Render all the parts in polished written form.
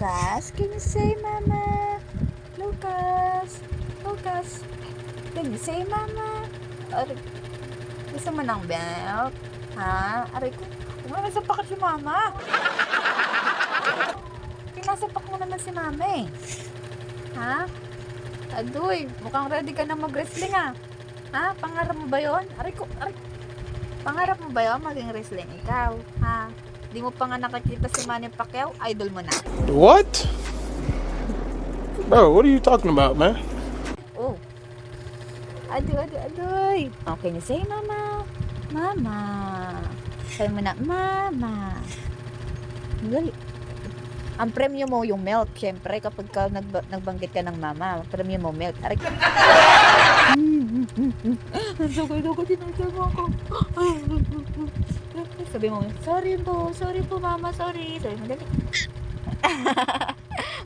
Lucas, can you say mama? Lucas, Lucas, can you say mama? Aray, gusto mo ng milk? Ha? Aray ko, umasapak si mama. Pinasapak mo naman si mama eh. Ha? Adoy, mukhang ready ka na mag-wrestling ah. Ha? Pangarap mo ba yun? Aray ko, aray. Pangarap mo ba yun maging wrestling ikaw? Ha? Di mo pa nga nakakita si Manny Pacquiao, idol mo na. What? Bro, what are you talking about, man? Oh. Adoy. Okay na say mama. Mama. Sabi mo na, mama. Gali. Ang premyo mo yung milk, syempre, kapag ka nagbanggit ka ng mama, premyo mo milk. Aray. Nagdugay-dugay din mo ako. Sabi mo, sorry po mama, sorry. Sabi mo, dali.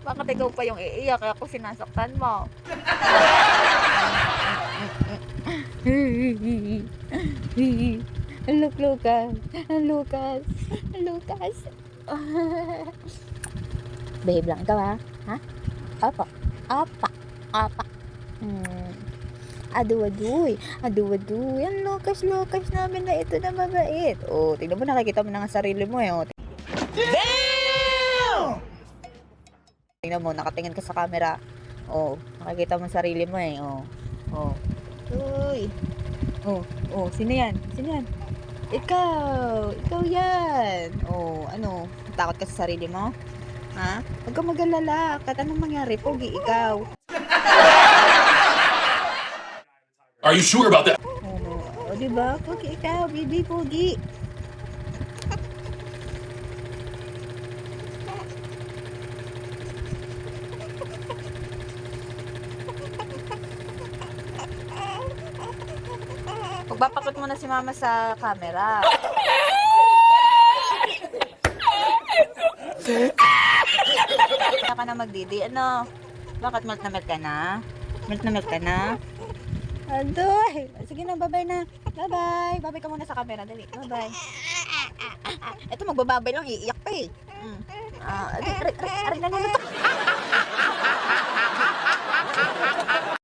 Bakit ikaw pa yung iiyak, kaya ako sinasaktan mo. Lucas. Behave lang ikaw ha? Ha? Apa. Aduwaduy. Ang Lucas namin na ito na mabait. Oh, tingnan mo, nakikita mo na nga sarili mo eh. Oh. Damn! Tingnan mo, nakatingin ka sa camera. Oh, nakikita mo sarili mo eh. Oh. Uy. Oh, sino yan? Ikaw yan. Oh, ano? Takot ka sa sarili mo? Ha? Huwag kang mag-alala. Kahit anong mangyari, pogi, ikaw. Are you sure about that? Oh, diba? Pogi, ikaw. Baby, pogi. Pagpapakot mo na si mama sa camera. Kaya ka na magdidi. Ano? Bakit melt ka na? Adoy! Sige na, bye-bye na. Bye-bye. Bye-bye ka muna sa camera. Dali. Bye-bye. Ito, magbababay lang. Iiyak pa eh. Aray, nalilito.